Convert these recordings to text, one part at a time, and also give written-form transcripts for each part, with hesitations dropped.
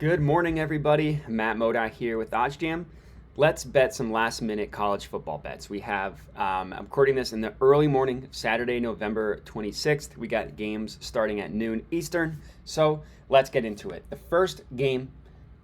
Good morning, everybody. Matt Modi here with OddsJam. Let's bet some last-minute college football bets. We have, I'm recording this in the early morning of Saturday, November 26th. We got games starting at noon Eastern, so let's get into it. The first game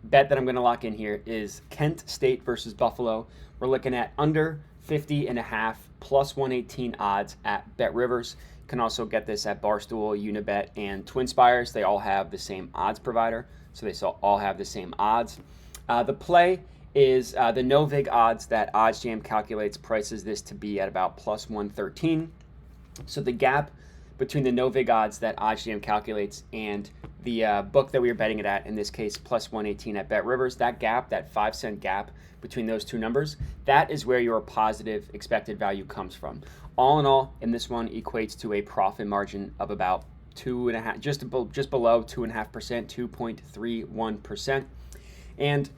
bet that I'm going to lock in here is Kent State versus Buffalo. We're looking at under 50.5 plus 118 odds at Bet Rivers. You can also get this at Barstool, Unibet, and TwinSpires. They all have the same odds provider, so they all have the same odds. The play is the no vig odds that OddsJam calculates prices this to be at about plus 113. So the gap between the no vig odds that OddsJam calculates and the book that we were betting it at, in this case plus 118 at Bet Rivers, that gap, that 5-cent gap between those two numbers, that is where your positive expected value comes from. All in all, in this one equates to a profit margin of about 2.5%, just below 2.5%, 2.31%. And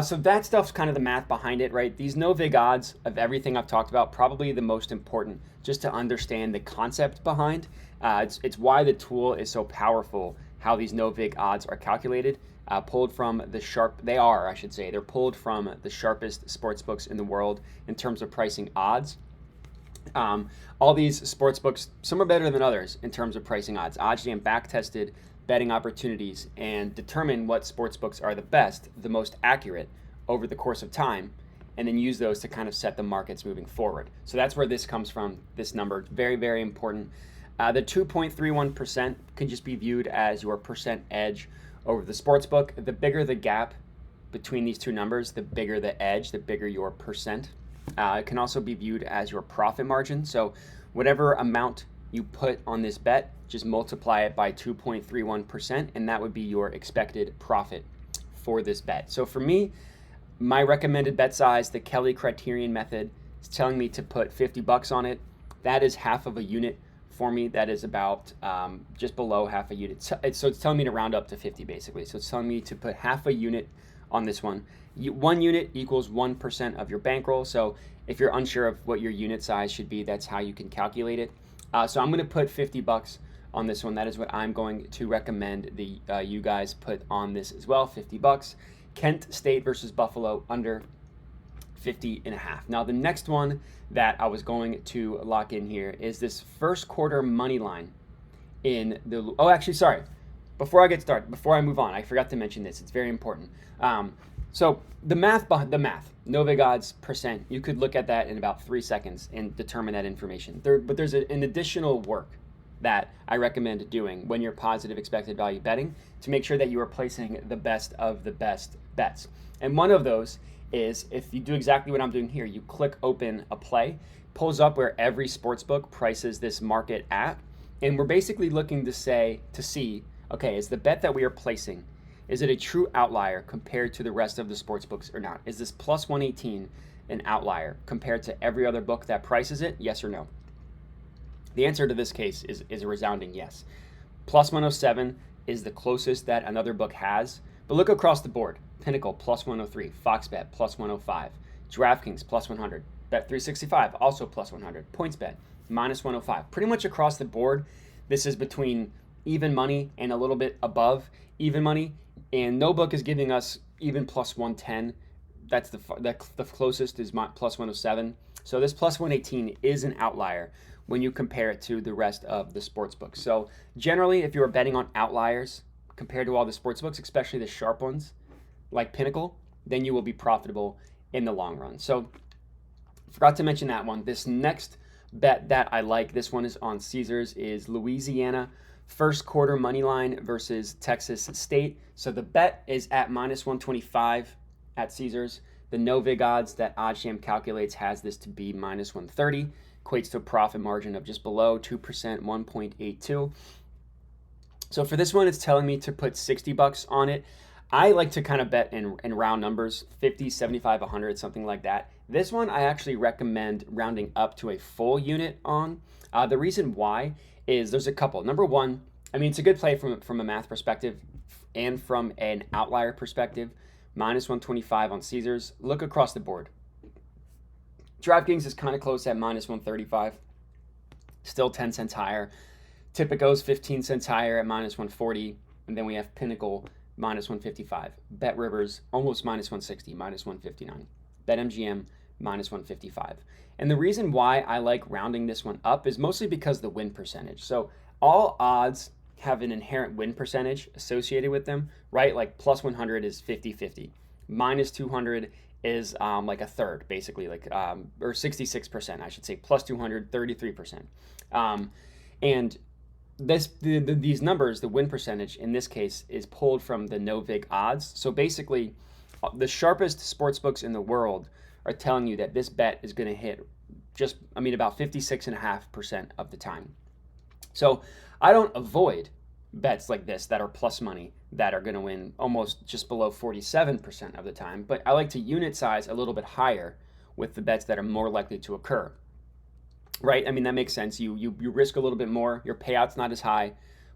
so that stuff's kind of the math behind it, right? These no vig odds of everything I've talked about, probably the most important just to understand the concept behind. It's why the tool is so powerful, how these no vig odds are calculated. They're pulled from the sharpest sports books in the world in terms of pricing odds. All these sports books, some are better than others in terms of pricing odds. OddsJam back-tested betting opportunities and determine what sports books are the best, the most accurate over the course of time, and then use those to kind of set the markets moving forward. So that's where this comes from, this number. Very, very important. The 2.31% can just be viewed as your percent edge over the sports book. The bigger the gap between these two numbers, the bigger the edge, the bigger your percent. It can also be viewed as your profit margin. So whatever amount you put on this bet, just multiply it by 2.31%, and that would be your expected profit for this bet. So for me, my recommended bet size, the Kelly criterion method, is telling me to put 50 bucks on it. That is half of a unit for me. That is about just below half a unit. So it's telling me to round up to 50 basically. So it's telling me to put half a unit on this one. 1 unit equals 1% of your bankroll. So if you're unsure of what your unit size should be, that's how you can calculate it. So I'm going to put 50 bucks on this one. That is what I'm going to recommend you guys put on this as well. 50 bucks. Kent State versus Buffalo under 50.5. Now the next one that I was going to lock in here is this first quarter money line in the. Oh, actually, sorry. Before I get started, before I move on, I forgot to mention this. It's very important. So the math, no vig odds percent, you could look at that in about 3 seconds and determine that information. But there's an additional work that I recommend doing when you're positive expected value betting to make sure that you are placing the best of the best bets. And one of those is, if you do exactly what I'm doing here, you click open a play, pulls up where every sportsbook prices this market at, and we're basically looking to see, okay, is the bet that we are placing, is it a true outlier compared to the rest of the sports books or not? Is this plus 118 an outlier compared to every other book that prices it? Yes or no? The answer to this case is a resounding yes. Plus 107 is the closest that another book has. But look across the board. Pinnacle plus 103, FoxBet plus 105, DraftKings plus 100, Bet365 also plus 100, PointsBet minus 105. Pretty much across the board, this is between even money and a little bit above even money. And no book is giving us even plus 110. That's the closest is plus 107. So this plus 118 is an outlier when you compare it to the rest of the sports books. So generally, if you're betting on outliers compared to all the sports books, especially the sharp ones like Pinnacle, then you will be profitable in the long run. So forgot to mention that one. This next bet that I like, this one is on Caesars, is Louisiana first quarter money line versus Texas State. So the bet is at minus 125 at Caesars. The no vig odds that OddsJam calculates has this to be minus 130, equates to a profit margin of just below 2%, 1.82. So for this one, it's telling me to put 60 bucks on it. I like to kind of bet in round numbers, 50, 75, 100, something like that. This one, I actually recommend rounding up to a full unit on. The reason why is there's a couple. Number one, I mean, it's a good play from a math perspective and from an outlier perspective. Minus 125 on Caesars. Look across the board. DraftKings is kind of close at minus 135. Still 10 cents higher. Tipico's 15 cents higher at minus 140. And then we have Pinnacle minus 155. Bet Rivers, almost minus 160, minus 159. Bet MGM, minus 155. And the reason why I like rounding this one up is mostly because of the win percentage. So all odds have an inherent win percentage associated with them, right? Like plus 100 is 50-50. Minus 200 is like a third, basically, like or 66%, I should say. Plus 200, 33%. And these numbers, the win percentage in this case, is pulled from the no vig odds. So basically, the sharpest sports books in the world are telling you that this bet is going to hit about 56.5% of the time. So I don't avoid bets like this that are plus money that are going to win almost just below 47% of the time, but I like to unit size a little bit higher with the bets that are more likely to occur. Right? I mean, that makes sense. You risk a little bit more. Your payout's not as high,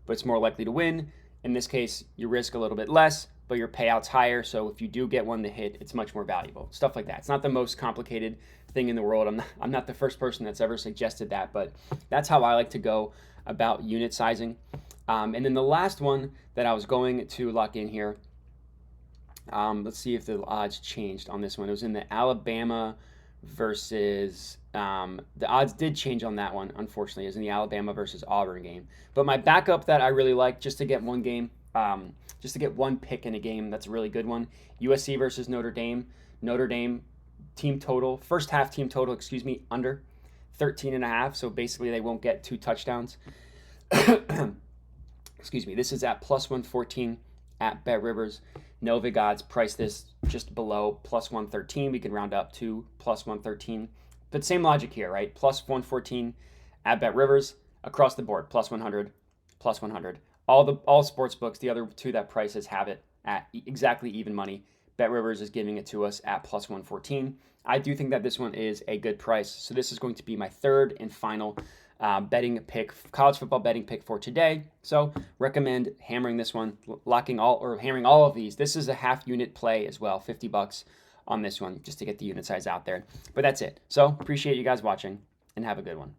but it's more likely to win. In this case, you risk a little bit less, but your payout's higher. So if you do get one to hit, it's much more valuable. Stuff like that. It's not the most complicated thing in the world. I'm not the first person that's ever suggested that, but that's how I like to go about unit sizing. And then the last one that I was going to lock in here, let's see if the odds changed on this one. It was in the Alabama versus the odds did change on that one, unfortunately. It was in the Alabama versus Auburn game. But my backup that I really like, just to get one game, just to get one pick in a game, that's a really good one. USC versus Notre Dame. Notre Dame team total, first half team total, under 13.5. So basically they won't get 2 touchdowns. This is at plus 114 at Bet Rivers. No vig odds price this just below plus 113. We can round up to plus 113. But same logic here, right? Plus 114 at Bet Rivers, across the board, plus 100, plus 100. All sports books, the other two that prices have it at exactly even money. Bet Rivers is giving it to us at plus 114. I do think that this one is a good price. So this is going to be my third and final betting pick, college football betting pick for today. So recommend hammering this one, hammering all of these. This is a half unit play as well, $50 on this one, just to get the unit size out there. But that's it. So appreciate you guys watching, and have a good one.